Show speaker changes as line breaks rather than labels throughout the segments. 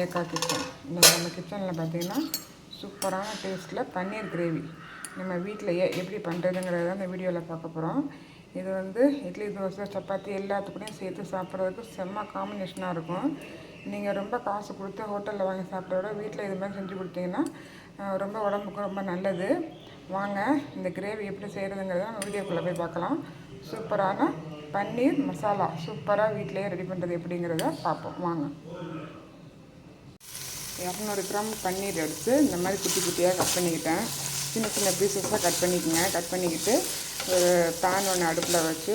Rekha kitchen. இன்றைக்கி நம்ம கிச்சனில் பார்த்திங்கன்னா சூப்பரான டேஸ்ட்டில் பன்னீர் கிரேவி நம்ம வீட்டிலையே எப்படி பண்ணுறதுங்கிறத அந்த வீடியோவில் பார்க்க போகிறோம். இது வந்து இட்லி, தோசை, சப்பாத்தி எல்லாத்துக்கூடையும் சேர்த்து சாப்பிட்றதுக்கு செம்ம காம்பினேஷனாக இருக்கும். நீங்கள் ரொம்ப காசு கொடுத்து ஹோட்டலில் வாங்கி சாப்பிட்றத விட வீட்டில் இது மாதிரி செஞ்சு கொடுத்தீங்கன்னா ரொம்ப உடம்புக்கு ரொம்ப நல்லது. வாங்க இந்த கிரேவி எப்படி செய்கிறதுங்கிறத நம்ம வீடியோக்குள்ளே போய் பார்க்கலாம். சூப்பரான பன்னீர் மசாலா சூப்பராக வீட்டிலையே ரெடி பண்ணுறது எப்படிங்கிறத பார்ப்போம். வாங்க. 200 கிராம் பன்னீர் எடுத்து இந்த மாதிரி குட்டி குட்டியாக கட் பண்ணிக்கிட்டேன். சின்ன சின்ன பீசஸாக கட் பண்ணிக்கோங்க. கட் பண்ணிக்கிட்டு ஒரு பேன் ஒன்று அடுப்பில் வச்சு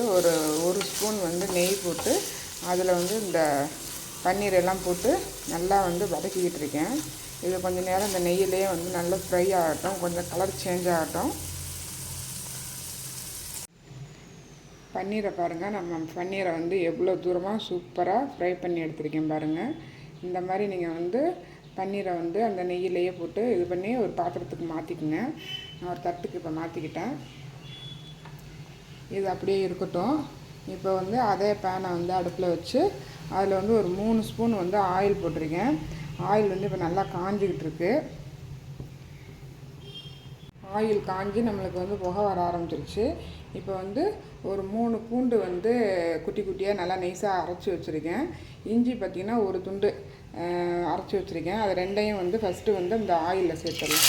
ஒரு ஸ்பூன் வந்து நெய் போட்டு அதில் வந்து இந்த பன்னீர் எல்லாம் போட்டு நல்லா வந்து வதக்கிக்கிட்டு இருக்கேன். இது கொஞ்சம் நேரம் இந்த நெய்யிலே வந்து நல்லா ஃப்ரை ஆகட்டும், கொஞ்சம் கலர் சேஞ்ச் ஆகட்டும். பன்னீரை பாருங்கள், நம்ம பன்னீரை வந்து எவ்வளோ தூரமாக சூப்பராக ஃப்ரை பண்ணி எடுத்துருக்கேன் பாருங்கள். இந்த மாதிரி நீங்கள் வந்து பன்னீரை வந்து அந்த நெய்யிலேயே போட்டு இது பண்ணி ஒரு பாத்திரத்துக்கு மாற்றிக்குங்க. நான் ஒரு தட்டுக்கு இப்போ மாற்றிக்கிட்டேன். இது அப்படியே இருக்கட்டும். இப்போ வந்து அதே பேனை வந்து அடுப்பில் வச்சு அதில் வந்து ஒரு 3 ஸ்பூன் வந்து ஆயில் போட்டிருக்கேன். ஆயில் வந்து இப்போ நல்லா காஞ்சிக்கிட்டு இருக்கு. ஆயில் காஞ்சி நம்மளுக்கு வந்து புகை வர ஆரம்பிச்சிருச்சு. இப்போ வந்து ஒரு 3 பூண்டு வந்து குட்டி குட்டியாக நல்லா நைஸாக அரைச்சி வச்சுருக்கேன். இஞ்சி பார்த்திங்கன்னா ஒரு துண்டு அரைச்சி வச்சுருக்கேன். அது ரெண்டையும் வந்து ஃபஸ்ட்டு வந்து இந்த ஆயிலில் சேர்த்துடலாம்.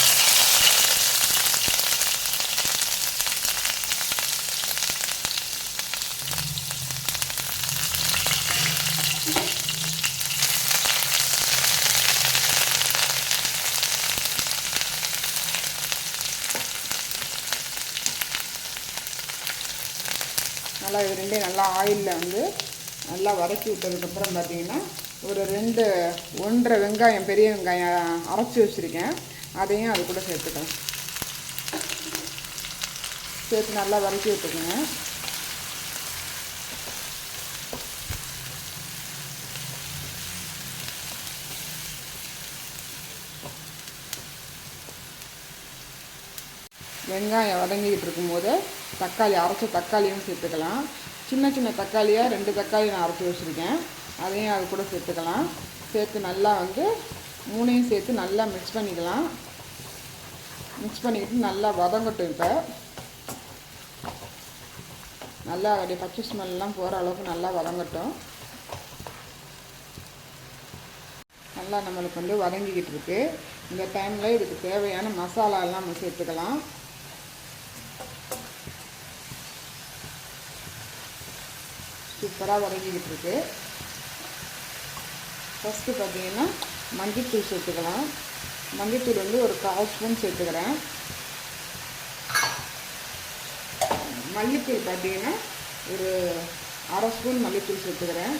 நல்லா இது ரெண்டையும் நல்லா ஆயிலில் வந்து நல்லா வதக்கி விட்டதுக்கப்புறம் பார்த்திங்கன்னா ஒரு 1.5 வெங்காயம், பெரிய வெங்காயம் அரைச்சி வச்சுருக்கேன். அதையும் அது கூட சேர்த்துக்கலாம். சேர்த்து நல்லா வதக்கி விட்டுக்குங்க. வெங்காயம் வதங்கிக்கிட்டு இருக்கும்போது தக்காளி, அரைச்ச தக்காளியும் சேர்த்துக்கலாம். சின்ன சின்ன தக்காளியாக 2 தக்காளி நான் அரைச்சி வச்சுருக்கேன். அதையும் அது கூட சேர்த்துக்கலாம். சேர்த்து நல்லா வந்து 3ஐயும் சேர்த்து நல்லா மிக்ஸ் பண்ணிக்கலாம். மிக்ஸ் பண்ணிக்கிட்டு நல்லா வதங்கட்டும். இப்போ நல்லா அப்படியே பச்சை ஸ்மெல்லாம் போகிற அளவுக்கு நல்லா வதங்கட்டும். நல்லா நம்மளுக்கு வந்து வதங்கிக்கிட்டு இருக்குது. இந்த டைமில் இதுக்கு தேவையான மசாலாலாம் நம்ம சேர்த்துக்கலாம். சூப்பராக வதங்கிக்கிட்டு இருக்கு. ஃபஸ்ட்டு பார்த்திங்கன்னா மஞ்சள்தூள் சேர்த்துக்கலாம். மஞ்சள்தூள் வந்து ஒரு 1/4 ஸ்பூன் சேர்த்துக்கிறேன். மல்லித்தூள் பார்த்திங்கன்னா ஒரு 1/2 ஸ்பூன் மல்லித்தூள் சேர்த்துக்கிறேன்.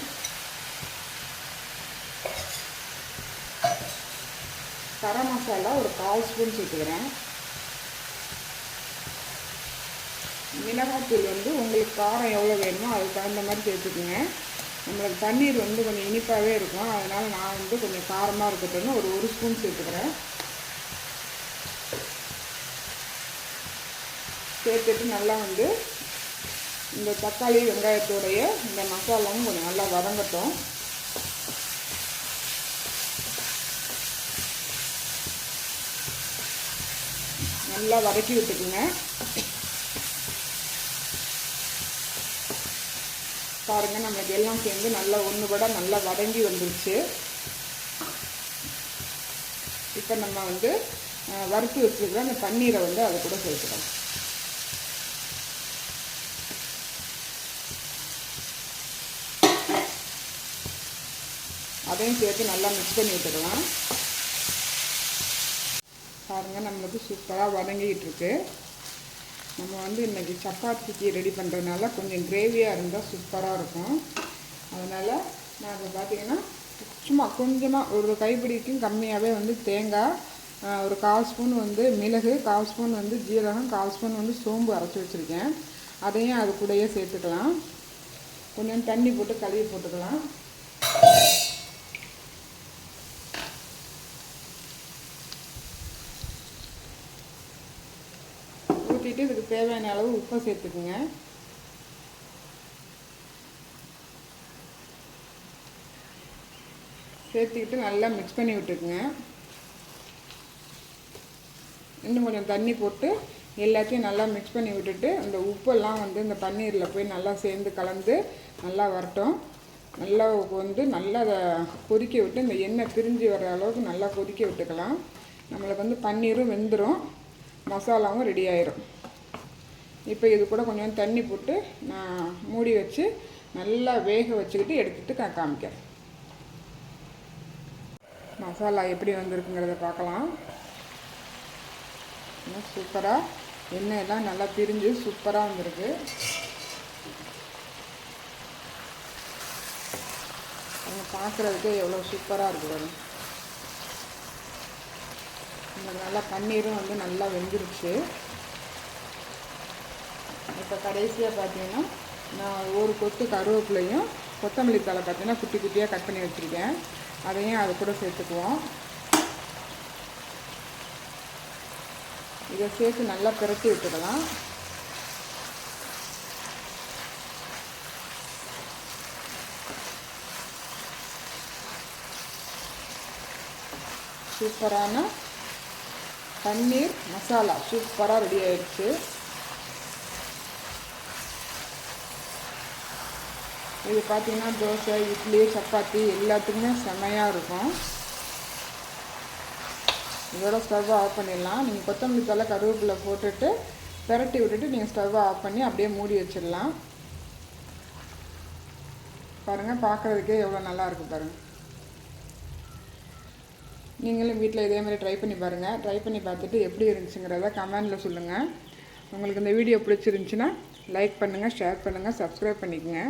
கரம் மசாலா ஒரு 1/4 ஸ்பூன் சேர்த்துக்கிறேன். மிளகாத்தூள் வந்து உங்களுக்கு காரம் எவ்வளோ வேணுமோ அதுக்கு தகுந்த மாதிரி சேர்த்துக்குங்க. நம்மளுக்கு பன்னீர் வந்து கொஞ்சம் இனிப்பாகவே இருக்கும். அதனால் நான் வந்து கொஞ்சம் காரமாக இருக்கட்டும்னு ஒரு ஸ்பூன் சேர்த்துக்கிறேன். சேர்த்துட்டு நல்லா வந்து இந்த தக்காளி வெங்காயத்தோடைய இந்த மசாலாவும் கொஞ்சம் நல்லா வதங்கட்டும். நல்லா வதக்கி விட்டுக்குங்க. பாருங்கள், நம்மளுக்கு எல்லாம் சேர்ந்து நல்லா ஒன்றுபட நல்லா வதங்கி வந்துருச்சு. இப்போ நம்ம வந்து வறுத்து வச்சுருக்கிற அந்த பன்னீரை வந்து அதை கூட சேர்த்துக்கலாம். அதையும் சேர்த்து நல்லா மிக்ஸ் பண்ணி விட்டுக்கலாம். பாருங்கள், நம்மளுக்கு சூப்பராக வதங்கிக்கிட்டு இருக்கு. நம்ம வந்து இன்றைக்கி சப்பாத்திக்கு ரெடி பண்ணுறதுனால கொஞ்சம் கிரேவியாக இருந்தால் சூப்பராக இருக்கும். அதனால் நான் இப்போ பார்த்திங்கன்னா சும்மா கொஞ்சமாக ஒரு கைப்பிடிக்கும் கம்மியாகவே வந்து தேங்காய், ஒரு 1/4 ஸ்பூன் வந்து மிளகு, 1/4 ஸ்பூன் வந்து ஜீரகம், 1/4 ஸ்பூன் வந்து சோம்பு அரைச்சி வச்சுருக்கேன். அதையும் அது கூடயே சேர்த்துக்கலாம். கொஞ்சம் தண்ணி போட்டு கழுவி போட்டுக்கலாம். ஊற்றிட்டு இதுக்கு தேவையான அளவு உப்பை சேர்த்துக்குங்க. சேர்த்துக்கிட்டு நல்லா மிக்ஸ் பண்ணி விட்டுக்குங்க. இன்னும் கொஞ்சம் தண்ணி போட்டு எல்லாத்தையும் நல்லா மிக்ஸ் பண்ணி விட்டுட்டு இந்த உப்பெல்லாம் வந்து இந்த பன்னீரில் போய் நல்லா சேர்ந்து கலந்து நல்லா வரட்டும். நல்லா வந்து நல்லா அதை கொதிக்க விட்டு இந்த எண்ணெய் பிரிஞ்சு வர அளவுக்கு நல்லா கொதிக்க விட்டுக்கலாம். நம்மளுக்கு வந்து பன்னீரும் வெந்துடும், மசாலாவும் ரெடி ஆயிரும். இப்போ இது கூட கொஞ்சம் தண்ணி போட்டு நான் மூடி வச்சு நல்லா வேக வச்சுக்கிட்டு எடுத்துகிட்டு நான் காமிக்கிறேன். மசாலா எப்படி வந்திருக்குங்கிறத பார்க்கலாம். சூப்பராக எண்ணெயெல்லாம் நல்லா பிரிஞ்சு சூப்பராக வந்திருக்கு. அவங்க பார்க்குறதுக்கே எவ்வளோ சூப்பராக இருக்குது. இந்த நல்லா பன்னீரும் வந்து நல்லா வெந்துருச்சு. இப்போ கடைசியாக பார்த்தீங்கன்னா நான் ஒரு கொத்து கருவேப்பிலையும் கொத்தமல்லி தழை பார்த்தீங்கன்னா குட்டி குட்டியாக கட் பண்ணி வச்சுருக்கேன். அதையும் அது கூட சேர்த்துக்குவோம். இதை சேர்த்து நல்லா பிரட்டி விட்டுக்கலாம். சூப்பரான பன்னீர் மசாலா சூப்பராக ரெடி ஆயிடுச்சு. இது பார்த்திங்கன்னா தோசை, இட்லி, சப்பாத்தி எல்லாத்துக்குமே செமையாக இருக்கும். இதோட ஸ்டவ்வை ஆஃப் பண்ணிடலாம். நீங்கள் கொத்தமல்லி தழை கருவேப்பிலை போட்டுட்டு பிரட்டி விட்டுட்டு நீங்கள் ஸ்டவ்வை ஆஃப் பண்ணி அப்படியே மூடி வச்சிடலாம். பாருங்கள், பார்க்குறதுக்கே எவ்வளோ நல்லா இருக்குது பாருங்கள். நீங்களும் வீட்டில் இதே மாதிரி ட்ரை பண்ணி பாருங்கள். ட்ரை பண்ணி பார்த்துட்டு எப்படி இருந்துச்சுங்கிறத கமெண்டில் சொல்லுங்கள். உங்களுக்கு இந்த வீடியோ பிடிச்சிருந்துச்சின்னா லைக் பண்ணுங்கள், ஷேர் பண்ணுங்கள், சப்ஸ்கிரைப் பண்ணிக்கோங்க.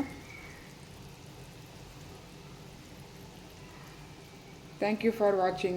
Thank you for watching.